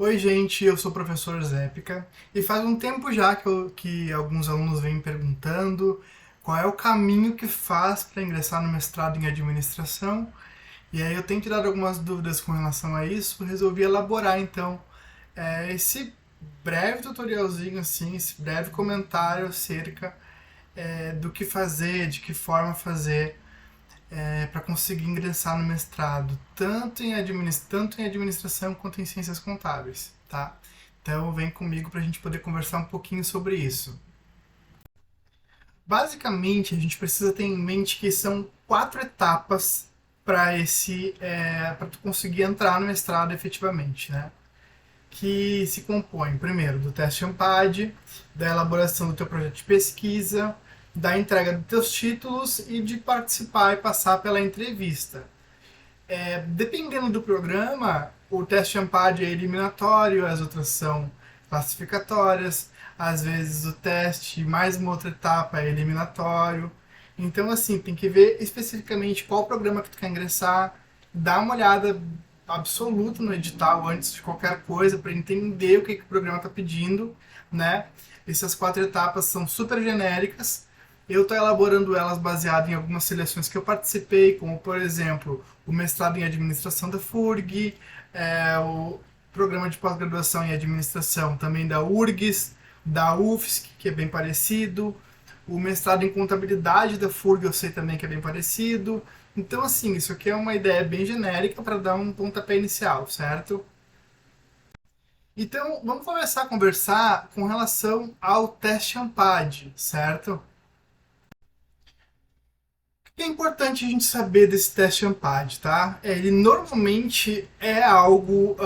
Oi, gente, eu sou o professor Zépica e faz um tempo já que alguns alunos vêm me perguntando qual é o caminho que faz para ingressar no mestrado em administração. E aí eu tenho tirado algumas dúvidas com relação a isso, resolvi elaborar então esse breve tutorialzinho assim, esse breve comentário acerca do que fazer, de que forma fazer para conseguir ingressar no mestrado, tanto em administração quanto em ciências contábeis, tá? Então vem comigo para a gente poder conversar um pouquinho sobre isso. Basicamente, a gente precisa ter em mente que são 4 etapas para tu conseguir entrar no mestrado efetivamente, né? Que se compõe, primeiro, do teste AMPAD, da elaboração do teu projeto de pesquisa, da entrega dos teus títulos e de participar e passar pela entrevista. Dependendo do programa, o teste AMPAD é eliminatório, as outras são classificatórias, às vezes o teste mais uma outra etapa é eliminatório. Então, assim, tem que ver especificamente qual programa que tu quer ingressar, dar uma olhada absoluta no edital antes de qualquer coisa para entender o que o programa está pedindo, né? Essas 4 etapas são super genéricas. Eu estou elaborando elas baseado em algumas seleções que eu participei, como por exemplo o mestrado em administração da FURG, o programa de pós-graduação em administração também da URGS, da UFSC, que é bem parecido, o mestrado em contabilidade da FURG eu sei também que é bem parecido. Então, assim, isso aqui é uma ideia bem genérica para dar um pontapé inicial, certo? Então, vamos começar a conversar com relação ao teste AMPAD, certo? O que é importante a gente saber desse teste AMPAD, tá? Ele normalmente é algo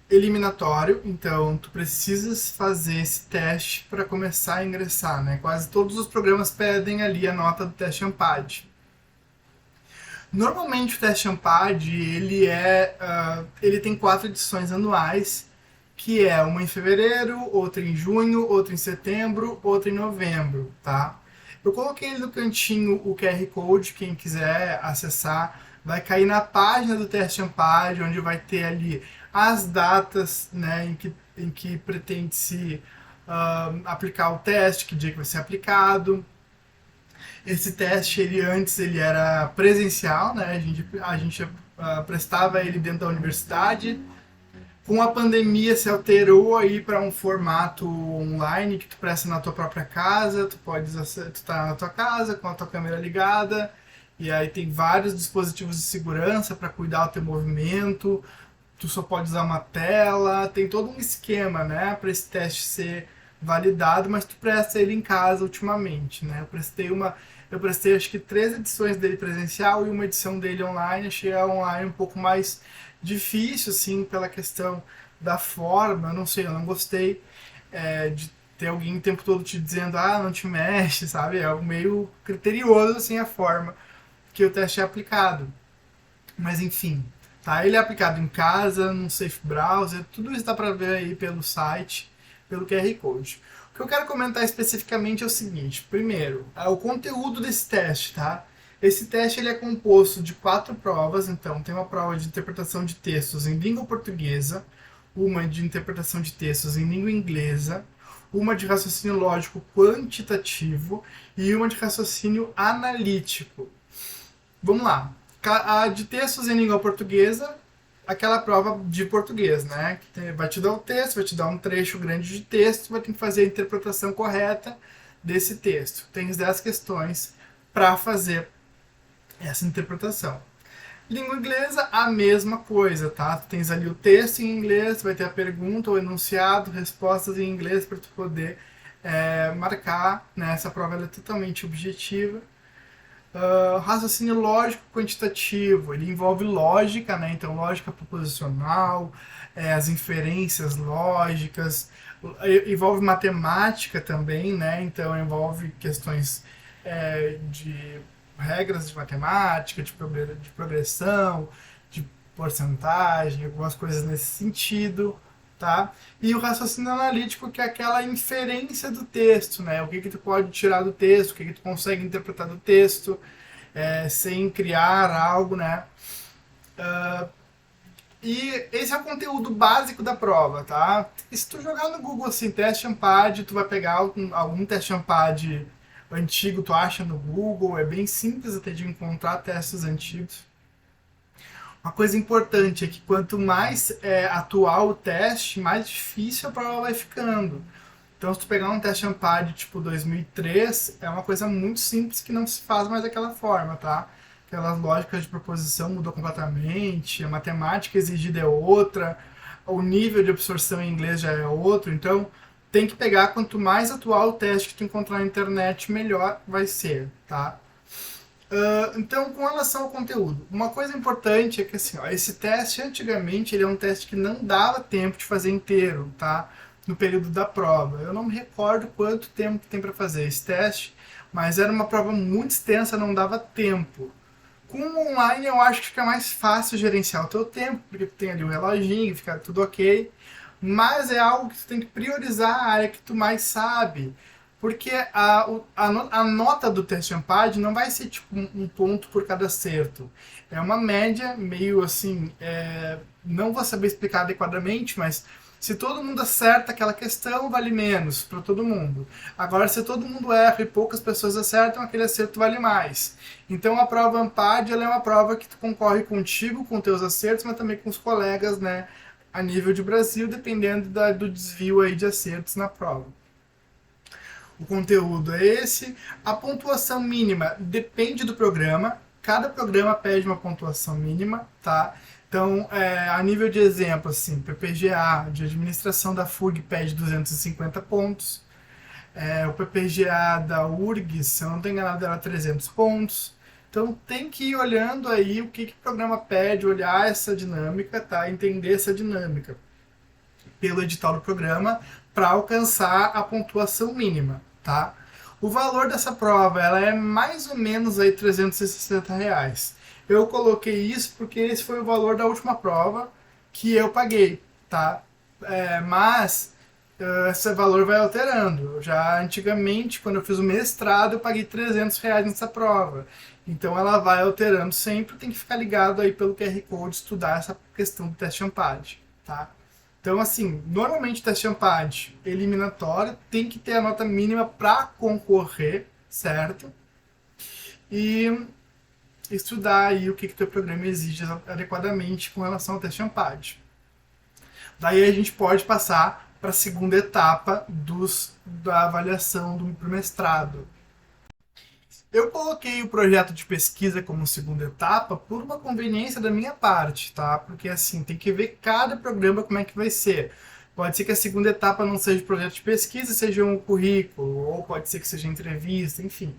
eliminatório, então tu precisas fazer esse teste para começar a ingressar, né? Quase todos os programas pedem ali a nota do teste AMPAD. Normalmente o teste AMPAD ele tem 4 edições anuais, que é uma em fevereiro, outra em junho, outra em setembro, outra em novembro, tá? Eu coloquei no cantinho o QR Code, quem quiser acessar, vai cair na página do teste AMPAD, onde vai ter ali as datas, né, em que pretende se aplicar o teste, que dia que vai ser aplicado. Esse teste, ele era presencial, né? A gente prestava ele dentro da universidade. Com a pandemia se alterou aí para um formato online que tu presta na tua própria casa, tu tá na tua casa com a tua câmera ligada e aí tem vários dispositivos de segurança para cuidar do teu movimento. Tu só pode usar uma tela, tem todo um esquema, né, para esse teste ser validado, mas tu presta ele em casa ultimamente, né? Eu prestei acho que 3 edições dele presencial e uma edição dele online. Achei a online um pouco mais difícil, assim, pela questão da forma. Eu não sei, eu não gostei de ter alguém o tempo todo te dizendo, não te mexe, sabe? É algo meio criterioso, assim, a forma que o teste é aplicado. Mas enfim, tá? Ele é aplicado em casa, no Safe Browser, tudo isso dá para ver aí pelo site, pelo QR Code. O que eu quero comentar especificamente é o seguinte: primeiro, o conteúdo desse teste, tá? Esse teste ele é composto de 4 provas, então tem uma prova de interpretação de textos em língua portuguesa, uma de interpretação de textos em língua inglesa, uma de raciocínio lógico quantitativo e uma de raciocínio analítico. Vamos lá. A de textos em língua portuguesa, aquela prova de português, né? Vai te dar o texto, vai te dar um trecho grande de texto, vai ter que fazer a interpretação correta desse texto. Tem 10 questões para fazer essa interpretação. Língua inglesa, a mesma coisa, tá? Tu tens ali o texto em inglês, vai ter a pergunta, o enunciado, respostas em inglês para tu poder marcar, né? Essa prova ela é totalmente objetiva. Raciocínio lógico quantitativo, ele envolve lógica, né? Então lógica proposicional, as inferências lógicas, envolve matemática também, né? Então envolve questões de regras de matemática, de progressão, de porcentagem, algumas coisas nesse sentido, tá? E o raciocínio analítico, que é aquela inferência do texto, né? O que tu pode tirar do texto, o que tu consegue interpretar do texto, sem criar algo, né? E esse é o conteúdo básico da prova, tá? E se tu jogar no Google assim, teste Ampad, tu vai pegar algum teste Ampad antigo, tu acha no Google, é bem simples até de encontrar testes antigos. Uma coisa importante é que quanto mais atual o teste, mais difícil a prova vai ficando. Então, se tu pegar um teste Ampad tipo 2003, é uma coisa muito simples que não se faz mais daquela forma, tá? Aquelas lógicas de proposição mudou completamente, a matemática exigida é outra, o nível de absorção em inglês já é outro, então tem que pegar quanto mais atual o teste que tu encontrar na internet, melhor vai ser, tá? Então, com relação ao conteúdo, uma coisa importante é que assim, ó, esse teste antigamente ele é um teste que não dava tempo de fazer inteiro, tá? No período da prova. Eu não me recordo quanto tempo tem para fazer esse teste, mas era uma prova muito extensa, não dava tempo. Com o online eu acho que fica mais fácil gerenciar o teu tempo, porque tu tem ali o reloginho, fica tudo ok. Mas é algo que tu tem que priorizar a área que tu mais sabe. Porque a nota do teste Ampad não vai ser tipo um ponto por cada acerto. É uma média meio assim. Não vou saber explicar adequadamente, mas se todo mundo acerta aquela questão, vale menos para todo mundo. Agora, se todo mundo erra e poucas pessoas acertam, aquele acerto vale mais. Então, a prova Ampad ela é uma prova que tu concorre contigo, com teus acertos, mas também com os colegas, né? A nível de Brasil, dependendo do desvio aí de acertos na prova. O conteúdo é esse. A pontuação mínima depende do programa. Cada programa pede uma pontuação mínima, tá? Então, a nível de exemplo, assim, PPGA de administração da FURG pede 250 pontos. O PPGA da URGS, se eu não estou enganado, era 300 pontos. Então tem que ir olhando aí o que o programa pede, olhar essa dinâmica, tá? Entender essa dinâmica pelo edital do programa para alcançar a pontuação mínima, tá? O valor dessa prova ela é mais ou menos aí R$ 360. Eu coloquei isso porque esse foi o valor da última prova que eu paguei, tá? Mas esse valor vai alterando. Já antigamente, quando eu fiz o mestrado, eu paguei R$ 300 nessa prova. Então ela vai alterando sempre, tem que ficar ligado aí pelo QR Code, estudar essa questão do teste Ampad, tá? Então, assim, normalmente o teste Ampad eliminatório tem que ter a nota mínima para concorrer, certo? E estudar aí o que o teu programa exige adequadamente com relação ao teste Ampad. Daí a gente pode passar para a segunda etapa da avaliação do mestrado. Eu coloquei o projeto de pesquisa como segunda etapa por uma conveniência da minha parte, tá? Porque assim, tem que ver cada programa como é que vai ser. Pode ser que a segunda etapa não seja projeto de pesquisa, seja um currículo, ou pode ser que seja entrevista, enfim.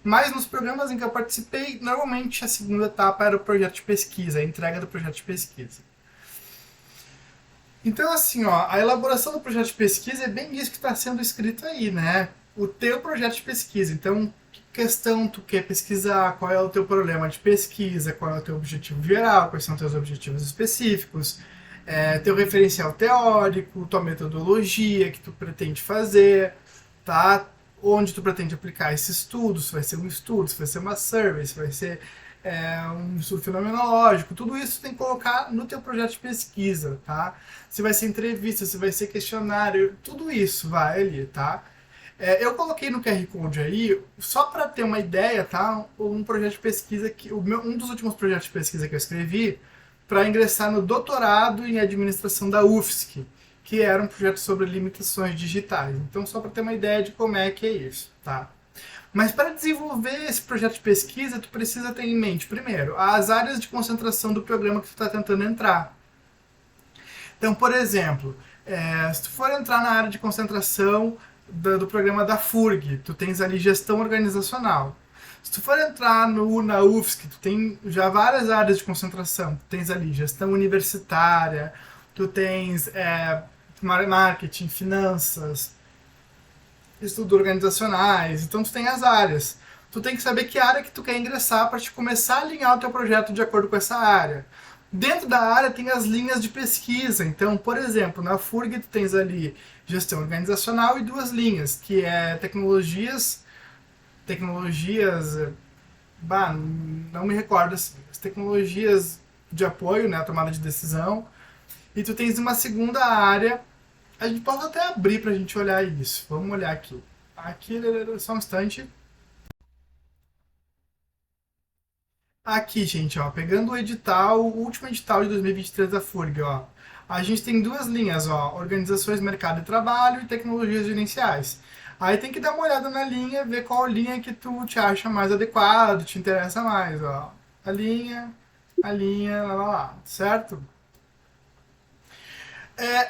Mas nos programas em que eu participei, normalmente a segunda etapa era o projeto de pesquisa, a entrega do projeto de pesquisa. Então, assim, ó, a elaboração do projeto de pesquisa é bem isso que está sendo escrito aí, né? O teu projeto de pesquisa. Então, que questão tu quer pesquisar, qual é o teu problema de pesquisa, qual é o teu objetivo geral, quais são os teus objetivos específicos, teu referencial teórico, tua metodologia que tu pretende fazer, tá? Onde tu pretende aplicar esse estudo, se vai ser um estudo, se vai ser uma survey, se vai ser um estudo fenomenológico, tudo isso tem que colocar no teu projeto de pesquisa, tá? Se vai ser entrevista, se vai ser questionário, tudo isso vai ali, tá? Eu coloquei no QR Code aí, só para ter uma ideia, tá? Um projeto de pesquisa, um dos últimos projetos de pesquisa que eu escrevi para ingressar no doutorado em administração da UFSC, que era um projeto sobre limitações digitais. Então, só para ter uma ideia de como é que é isso, tá? Mas para desenvolver esse projeto de pesquisa, tu precisa ter em mente, primeiro, as áreas de concentração do programa que tu está tentando entrar. Então, por exemplo, se tu for entrar na área de concentração do programa da FURG, tu tens ali gestão organizacional. Se tu for entrar na UFSC, tu tem já várias áreas de concentração. Tu tens ali gestão universitária, tu tens marketing, finanças, estudos organizacionais, então tu tem as áreas. Tu tem que saber que área que tu quer ingressar para te começar a alinhar o teu projeto de acordo com essa área. Dentro da área tem as linhas de pesquisa. Então, por exemplo, na FURG tu tens ali gestão organizacional e duas linhas, que é tecnologias, não me recordo assim, as tecnologias de apoio, né, a tomada de decisão, e tu tens uma segunda área. A gente pode até abrir pra gente olhar isso. Vamos olhar aqui. Aqui, só um instante. Aqui, gente, ó, pegando o edital, o último edital de 2023 da FURG, ó. A gente tem duas linhas, ó, organizações, mercado de trabalho e tecnologias gerenciais. Aí tem que dar uma olhada na linha, ver qual linha que tu te acha mais adequado, te interessa mais, ó. A linha, lá, certo?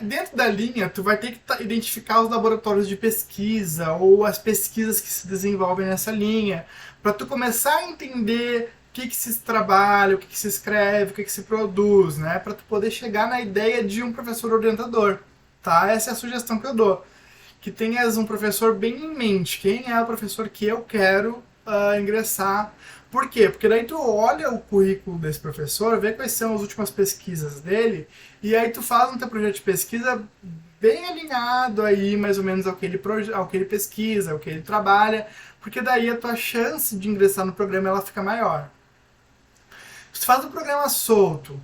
Dentro da linha, tu vai ter que identificar os laboratórios de pesquisa ou as pesquisas que se desenvolvem nessa linha, para tu começar a entender o que se trabalha, o que se escreve, o que se produz, né? Para tu poder chegar na ideia de um professor orientador, tá? Essa é a sugestão que eu dou. Que tenhas um professor bem em mente. Quem é o professor que eu quero ingressar? Por quê? Porque daí tu olha o currículo desse professor, vê quais são as últimas pesquisas dele, e aí tu faz um teu projeto de pesquisa bem alinhado aí, mais ou menos ao que ele pesquisa, ao que ele trabalha, porque daí a tua chance de ingressar no programa ela fica maior. Se tu faz um programa solto,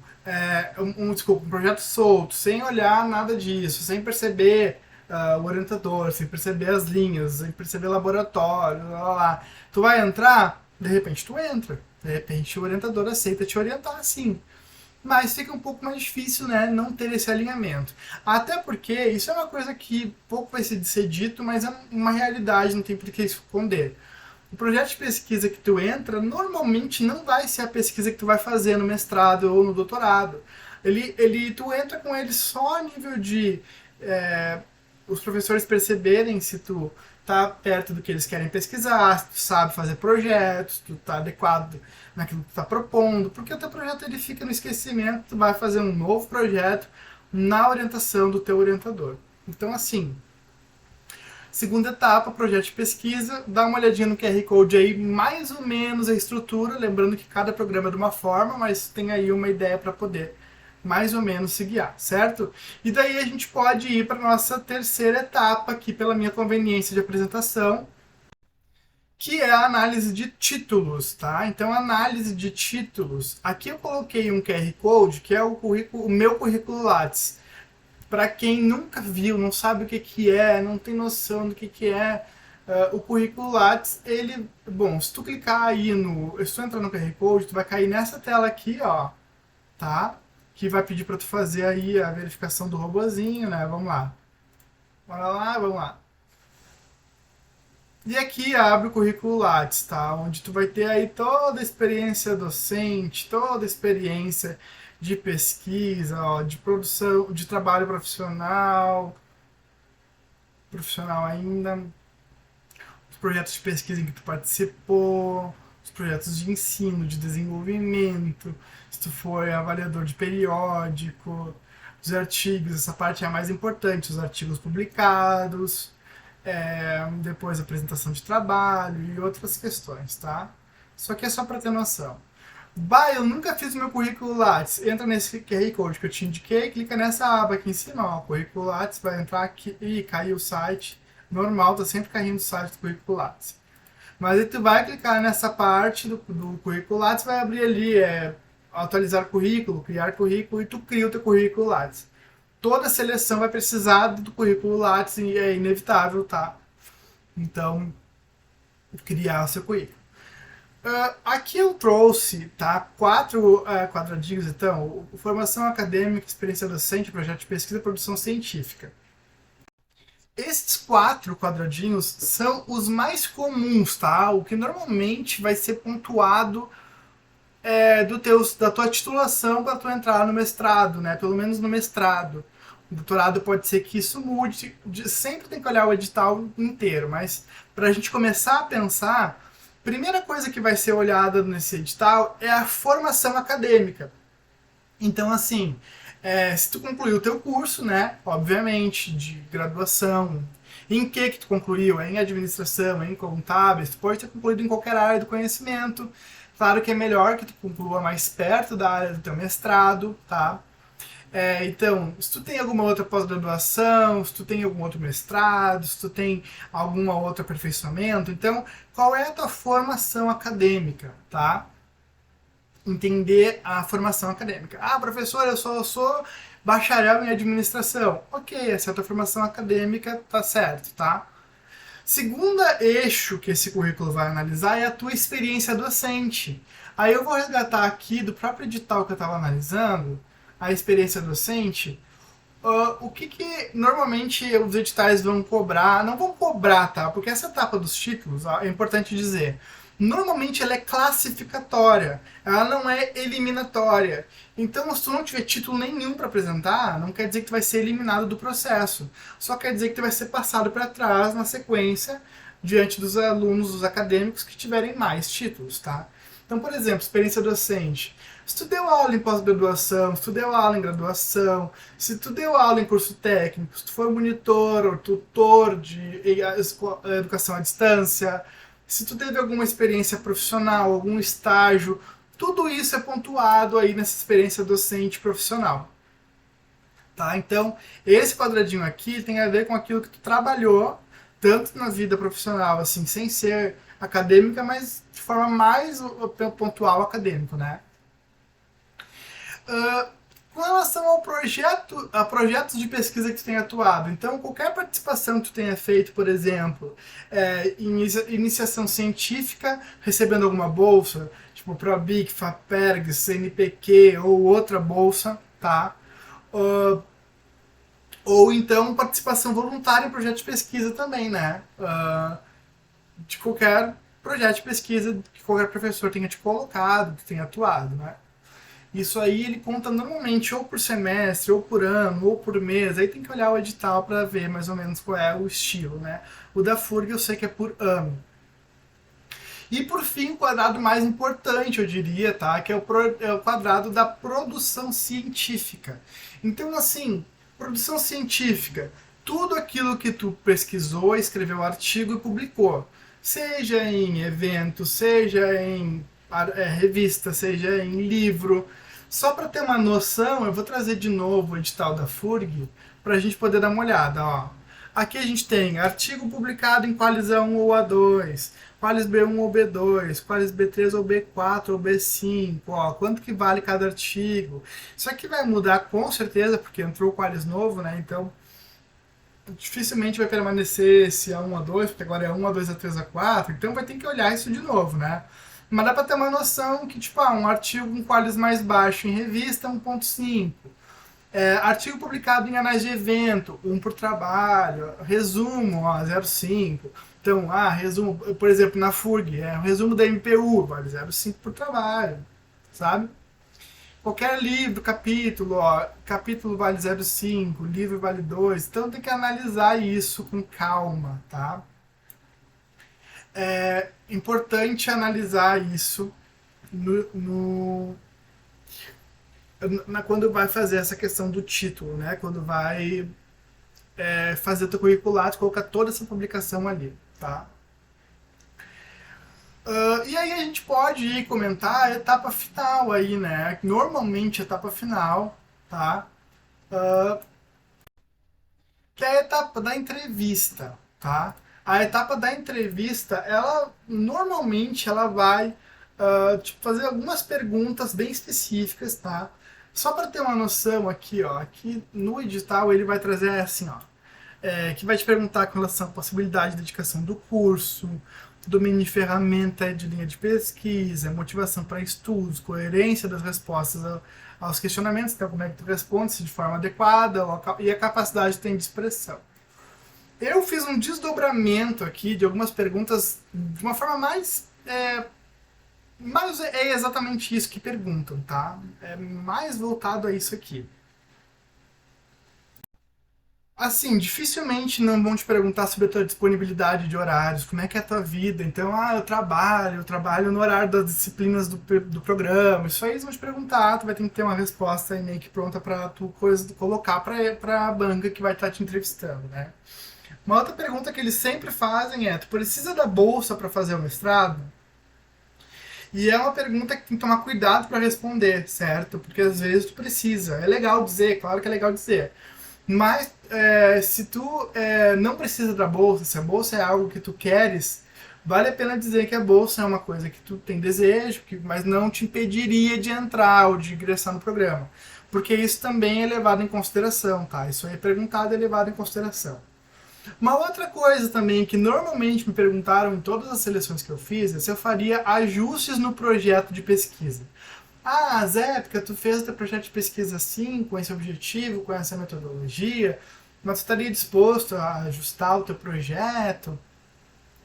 desculpa, um projeto solto, sem olhar nada disso, sem perceber o orientador, sem perceber as linhas, sem perceber laboratório, lá. Tu vai entrar, de repente tu entra. De repente o orientador aceita te orientar, sim. Mas fica um pouco mais difícil, né, não ter esse alinhamento. Até porque isso é uma coisa que pouco vai ser dito, mas é uma realidade, não tem por que esconder. O projeto de pesquisa que tu entra, normalmente não vai ser a pesquisa que tu vai fazer no mestrado ou no doutorado. Tu entra com ele só a nível de os professores perceberem se tu tá perto do que eles querem pesquisar, se tu sabe fazer projetos, se tu tá adequado naquilo que tu tá propondo, porque o teu projeto ele fica no esquecimento, tu vai fazer um novo projeto na orientação do teu orientador. Então, assim, segunda etapa, projeto de pesquisa, dá uma olhadinha no QR Code aí, mais ou menos a estrutura, lembrando que cada programa é de uma forma, mas tem aí uma ideia para poder mais ou menos se guiar, certo? E daí a gente pode ir para nossa terceira etapa aqui pela minha conveniência de apresentação, que é a análise de títulos, tá? Então, análise de títulos. Aqui eu coloquei um QR Code, que é o meu currículo Lattes. Para quem nunca viu, não sabe o que, que é, não tem noção do que é, o currículo Lattes, ele... Bom, se tu clicar aí no... Se tu entrar no QR Code, tu vai cair nessa tela aqui, ó, tá? Que vai pedir para tu fazer aí a verificação do robozinho, né? Vamos lá. Bora lá, vamos lá. E aqui abre o currículo Lattes, tá? Onde tu vai ter aí toda a experiência docente, toda a experiência de pesquisa, ó, de produção, de trabalho profissional ainda, os projetos de pesquisa em que tu participou, os projetos de ensino, de desenvolvimento, se tu foi avaliador de periódico, os artigos, essa parte é a mais importante, os artigos publicados, depois a apresentação de trabalho e outras questões, tá? Isso aqui é só para ter noção. Bah, eu nunca fiz meu currículo Lattes. Entra nesse QR Code que eu te indiquei, clica nessa aba aqui em cima, ó, currículo Lattes, vai entrar aqui e cair o site. Normal, tá sempre caindo o site do currículo Lattes. Mas aí tu vai clicar nessa parte do currículo Lattes, vai abrir ali, atualizar currículo, criar currículo, e tu cria o teu currículo Lattes. Toda seleção vai precisar do currículo Lattes, e é inevitável, tá? Então, criar o seu currículo. Aqui eu trouxe, tá, quatro quadradinhos, então, formação acadêmica, experiência docente, projeto de pesquisa e produção científica. Esses quatro quadradinhos são os mais comuns, tá? O que normalmente vai ser pontuado da tua titulação para tu entrar no mestrado, né? Pelo menos no mestrado. O doutorado pode ser que isso mude, sempre tem que olhar o edital inteiro, mas para a gente começar a pensar, primeira coisa que vai ser olhada nesse edital é a formação acadêmica. Então, assim, se tu concluiu o teu curso, né, obviamente, de graduação, em que tu concluiu? Em administração, em contábeis, tu pode ter concluído em qualquer área do conhecimento. Claro que é melhor que tu conclua mais perto da área do teu mestrado, tá? Então, se tu tem alguma outra pós-graduação, se tu tem algum outro mestrado, se tu tem alguma outro aperfeiçoamento, então, qual é a tua formação acadêmica, tá? entender a formação acadêmica. Ah, professor, eu só sou bacharel em administração. Ok, essa é a tua formação acadêmica, tá certo, tá? Segunda eixo que esse currículo vai analisar é a tua experiência docente. Aí eu vou resgatar aqui do próprio edital que eu estava analisando, a experiência docente, o que, que normalmente os editais vão cobrar, não vão cobrar, tá? Porque essa etapa dos títulos, é importante dizer, normalmente ela é classificatória, ela não é eliminatória. Então, se tu não tiver título nenhum para apresentar, não quer dizer que tu vai ser eliminado do processo. Só quer dizer que tu vai ser passado para trás na sequência, diante dos alunos, dos acadêmicos que tiverem mais títulos, tá? Então, por exemplo, experiência docente. Se tu deu aula em pós-graduação, se tu deu aula em graduação, se tu deu aula em curso técnico, se tu foi monitor ou tutor de educação à distância, se tu teve alguma experiência profissional, algum estágio, tudo isso é pontuado aí nessa experiência docente profissional. Tá? Então, esse quadradinho aqui tem a ver com aquilo que tu trabalhou, tanto na vida profissional, assim, sem ser acadêmica, mas de forma mais pontual acadêmico, né? Uh, com relação ao projeto, a projetos de pesquisa que tu tem atuado, então qualquer participação que tu tenha feito, por exemplo, iniciação científica, recebendo alguma bolsa, tipo ProBic, FAPERG, CNPq ou outra bolsa, tá? Ou então participação voluntária em projeto de pesquisa também, né? De qualquer projeto de pesquisa que qualquer professor tenha te colocado, que tenha atuado, né? Isso aí ele conta normalmente ou por semestre, ou por ano, ou por mês. Aí tem que olhar o edital para ver mais ou menos qual é o estilo, né? O da FURG eu sei que é por ano. E por fim, o quadrado mais importante, eu diria, tá? Que é o quadrado da produção científica. Então, assim, produção científica, tudo aquilo que tu pesquisou, escreveu artigo e publicou. Seja em evento, seja em revista, seja em livro. Só para ter uma noção, eu vou trazer de novo o edital da FURG para a gente poder dar uma olhada. Ó. Aqui a gente tem artigo publicado em Qualis A1 ou A2, Qualis B1 ou B2, Qualis B3 ou B4 ou B5, ó, quanto que vale cada artigo. Isso aqui vai mudar com certeza, porque entrou o Qualis novo, né? Então dificilmente vai permanecer esse A1, A2, porque agora é A1, A2, A3, A4, então vai ter que olhar isso de novo, né? Mas dá para ter uma noção que, tipo, um artigo com qualis mais baixo em revista, 1.5. Artigo publicado em anais de evento, 1 por trabalho. Resumo, ó, 0,5. Então, resumo, por exemplo, na FURG, o resumo da MPU, vale 0,5 por trabalho, sabe? Qualquer livro, capítulo, ó, capítulo vale 0,5, livro vale 2. Então tem que analisar isso com calma, tá? É importante analisar isso quando vai fazer essa questão do título, né? Quando vai fazer o teu curricular, colocar toda essa publicação ali, tá? E aí a gente pode ir comentar a etapa final aí, né? Normalmente a etapa final, tá? Que é a etapa da entrevista, tá? A etapa da entrevista, ela normalmente ela vai tipo, fazer algumas perguntas bem específicas, tá? Só para ter uma noção aqui, ó, aqui no edital ele vai trazer assim, ó, que vai te perguntar com relação à possibilidade de dedicação do curso, domínio de ferramenta de linha de pesquisa, motivação para estudos, coerência das respostas aos questionamentos, então como é que tu responde de forma adequada e a capacidade que tem de expressão. Eu fiz um desdobramento aqui de algumas perguntas de uma forma mais mas é exatamente isso que perguntam, tá? É mais voltado a isso aqui. Assim, dificilmente não vão te perguntar sobre a tua disponibilidade de horários, como é que é a tua vida. Então, eu trabalho no horário das disciplinas do programa. Isso aí eles vão te perguntar, tu vai ter que ter uma resposta aí meio que pronta pra tu colocar pra banca que vai estar te entrevistando, né? Uma outra pergunta que eles sempre fazem é, tu precisa da bolsa para fazer o mestrado? E é uma pergunta que tem que tomar cuidado para responder, certo? Porque às vezes tu precisa. É legal dizer, claro que é legal dizer. Mas se tu não precisa da bolsa, se a bolsa é algo que tu queres, vale a pena dizer que a bolsa é uma coisa que tu tem desejo, mas não te impediria de entrar ou de ingressar no programa. Porque isso também é levado em consideração, tá? Isso aí é perguntado e é levado em consideração. Uma outra coisa também que normalmente me perguntaram em todas as seleções que eu fiz é se eu faria ajustes no projeto de pesquisa. Ah, Zé, porque tu fez o teu projeto de pesquisa assim, com esse objetivo, com essa metodologia, mas tu estaria disposto a ajustar o teu projeto?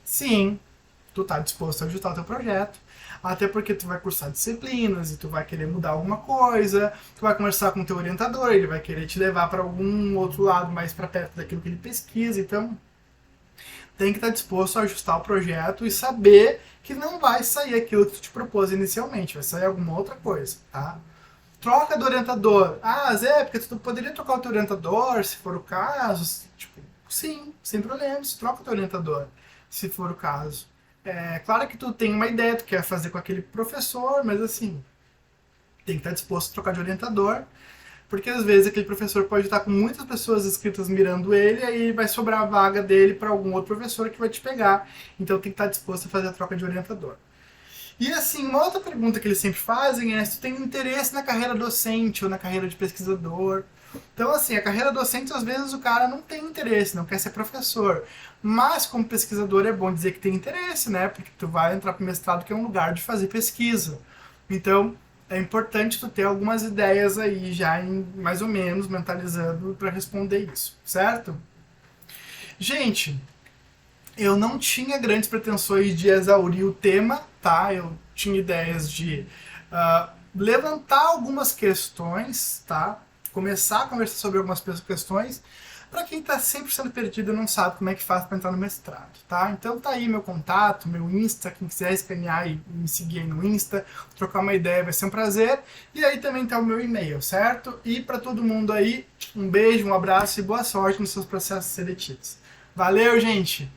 Sim, tu tá disposto a ajustar o teu projeto. Até porque tu vai cursar disciplinas e tu vai querer mudar alguma coisa, tu vai conversar com o teu orientador, ele vai querer te levar para algum outro lado mais para perto daquilo que ele pesquisa, então tem que estar disposto a ajustar o projeto e saber que não vai sair aquilo que tu te propôs inicialmente, vai sair alguma outra coisa, tá? Troca do orientador. Ah, Zé, porque tu poderia trocar o teu orientador, se for o caso. Tipo, sim, sem problemas, troca o teu orientador, se for o caso. É claro que tu tem uma ideia, tu quer fazer com aquele professor, mas assim, tem que estar disposto a trocar de orientador, porque às vezes aquele professor pode estar com muitas pessoas inscritas mirando ele, e aí vai sobrar a vaga dele para algum outro professor que vai te pegar. Então tem que estar disposto a fazer a troca de orientador. E assim, uma outra pergunta que eles sempre fazem é se tu tem interesse na carreira docente ou na carreira de pesquisador. Então, assim, a carreira docente, às vezes, o cara não tem interesse, não quer ser professor. Mas, como pesquisador, é bom dizer que tem interesse, né? Porque tu vai entrar para o mestrado, que é um lugar de fazer pesquisa. Então, é importante tu ter algumas ideias aí, já em, mais ou menos, mentalizando para responder isso, certo? Gente, eu não tinha grandes pretensões de exaurir o tema, tá? Eu tinha ideias de levantar algumas questões, tá? Começar a conversar sobre algumas questões para quem está sempre sendo perdido e não sabe como é que faz para entrar no mestrado, tá? Então tá aí meu contato, meu Insta, quem quiser escanear e me seguir aí no Insta, trocar uma ideia vai ser um prazer. E aí também tá o meu e-mail, certo? E para todo mundo aí, um beijo, um abraço e boa sorte nos seus processos seletivos. Valeu, gente!